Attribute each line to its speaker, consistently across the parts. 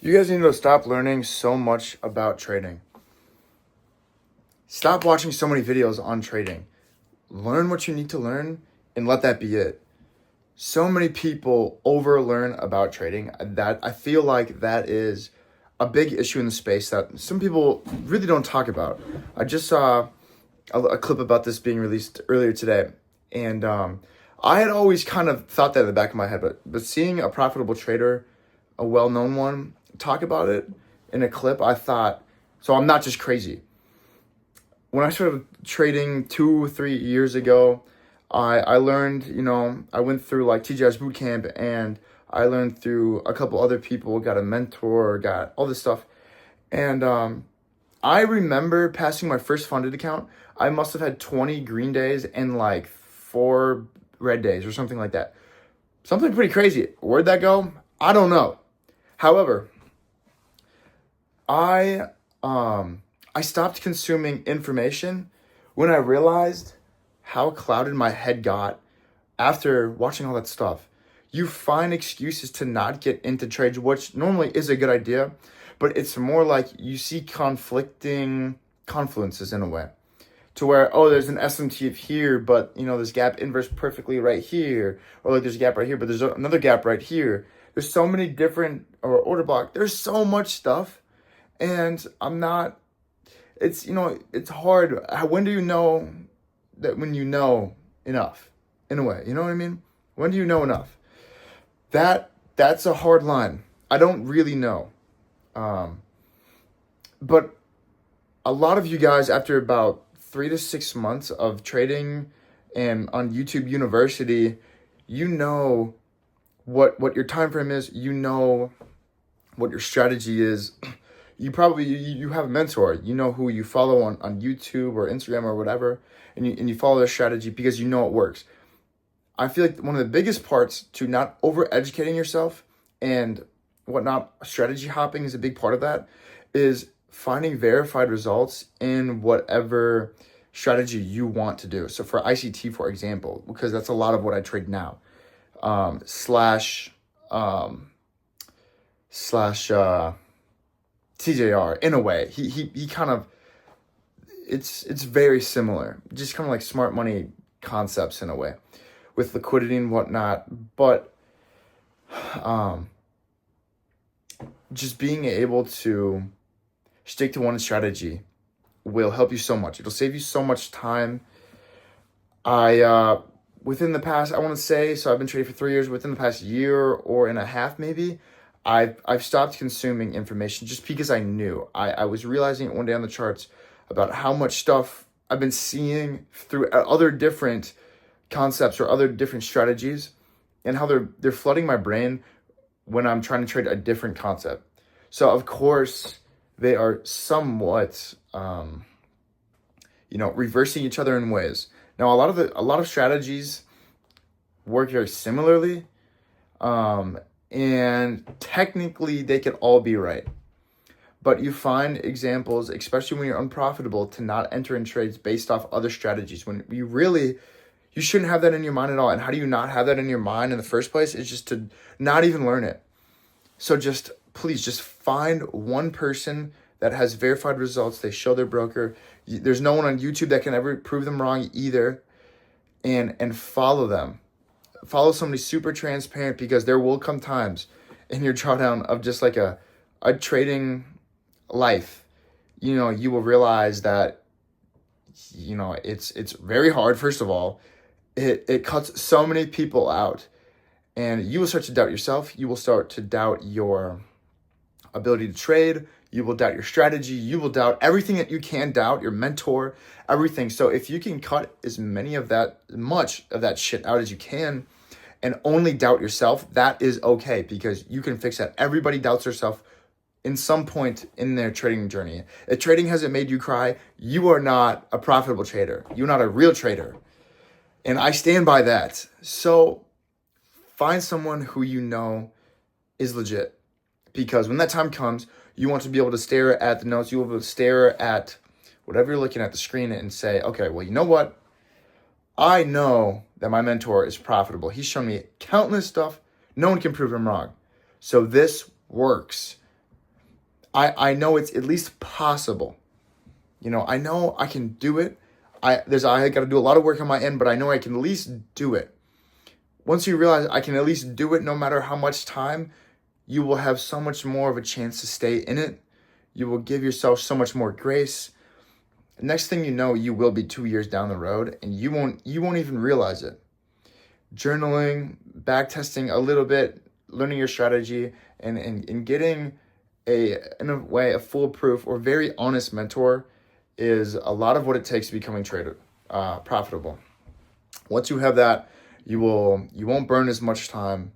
Speaker 1: You guys need to stop learning so much about trading. Stop watching so many videos on trading. Learn what you need to learn and let that be it. So many people overlearn about trading that I feel like that is a big issue in the space that some people really don't talk about. I just saw a clip about this being released earlier today, and I had always kind of thought that in the back of my head, but seeing a profitable trader, a well-known one, talk about it in a clip, I thought, so I'm not just crazy. When I started trading 2 or 3 years ago, I learned, I went through like TGI's boot camp, and I learned through a couple other people, got a mentor, got all this stuff. And I remember passing my first funded account. I must have had 20 green days and like 4 red days or something like that. Something pretty crazy. Where'd that go? I don't know. However, I stopped consuming information when I realized how clouded my head got after watching all that stuff. You find excuses to not get into trades, which normally is a good idea, but it's more like you see conflicting confluences in a way. To where, oh, there's an SMT here, but this gap inverse perfectly right here, or like there's a gap right here, but there's another gap right here. There's so many different, or order block. There's so much stuff, and I'm not. It's it's hard. When do you know that when you know enough? In a way, you know what I mean? When do you know enough? That's a hard line. I don't really know, but a lot of you guys, after about 3 to 6 months of trading and on YouTube University, you know what your time frame is, what your strategy is. You have a mentor, who you follow on YouTube or Instagram or whatever, and you follow their strategy because you know it works. I feel like one of the biggest parts to not over educating yourself and whatnot, strategy hopping is a big part of that, is finding verified results in whatever strategy you want to do. So for ICT, for example, because that's a lot of what I trade now, slash TJR, in a way, he kind of, it's very similar, just kind of like smart money concepts in a way, with liquidity and whatnot. But just being able to stick to one strategy will help you so much. It'll save you so much time. Within the past, I want to say, so I've been trading for 3 years. Within the past year or and a half, maybe, I've stopped consuming information just because I knew. I was realizing it one day on the charts about how much stuff I've been seeing through other different concepts or other different strategies, and how they're flooding my brain when I'm trying to trade a different concept. So of course they are somewhat reversing each other in ways. Now a lot of strategies work very similarly, and technically they can all be right. But you find examples, especially when you're unprofitable, to not enter in trades based off other strategies when you shouldn't have that in your mind at all. And how do you not have that in your mind in the first place? Is just to not even learn it. So please find one person that has verified results. They show their broker. There's no one on YouTube that can ever prove them wrong either. And follow them. Follow somebody super transparent, because there will come times in your drawdown of just like a trading life. You will realize that, it's very hard. First of all, it cuts so many people out, and you will start to doubt yourself. You will start to doubt your ability to trade. You will doubt your strategy. You will doubt everything that you can doubt, your mentor, everything. So if you can cut much of that shit out as you can, and only doubt yourself, that is okay, because you can fix that. Everybody doubts themselves in some point in their trading journey. If trading hasn't made you cry, you are not a profitable trader. You're not a real trader. And I stand by that. So find someone who is legit, because when that time comes, you want to be able to stare at the notes. You will be able to stare at whatever you're looking at the screen and say, okay, well, you know what? I know that my mentor is profitable. He's shown me countless stuff. No one can prove him wrong. So this works. I know it's at least possible. I know I can do it. I got to do a lot of work on my end, but I know I can at least do it. Once you realize I can at least do it no matter how much time, you will have so much more of a chance to stay in it. You will give yourself so much more grace. Next thing you know, you will be 2 years down the road and you won't even realize it. Journaling, back testing a little bit, learning your strategy, and getting in a way a foolproof or very honest mentor is a lot of what it takes to becoming profitable. Once you have that, you won't burn as much time,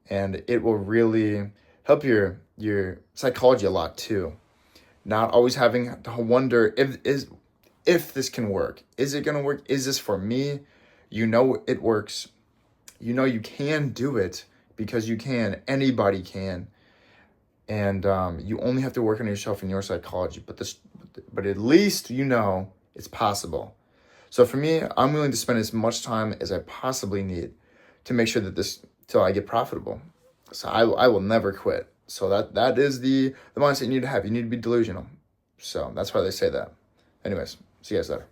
Speaker 1: and it will really help your psychology a lot too. Not always having to wonder if this can work. Is it gonna work? Is this for me? It works. You can do it because you can. Anybody can. And you only have to work on yourself and your psychology. But at least it's possible. So for me, I'm willing to spend as much time as I possibly need to make sure that till I get profitable. So I will never quit. So that is the mindset you need to have. You need to be delusional. So that's why they say that. Anyways, see you guys later.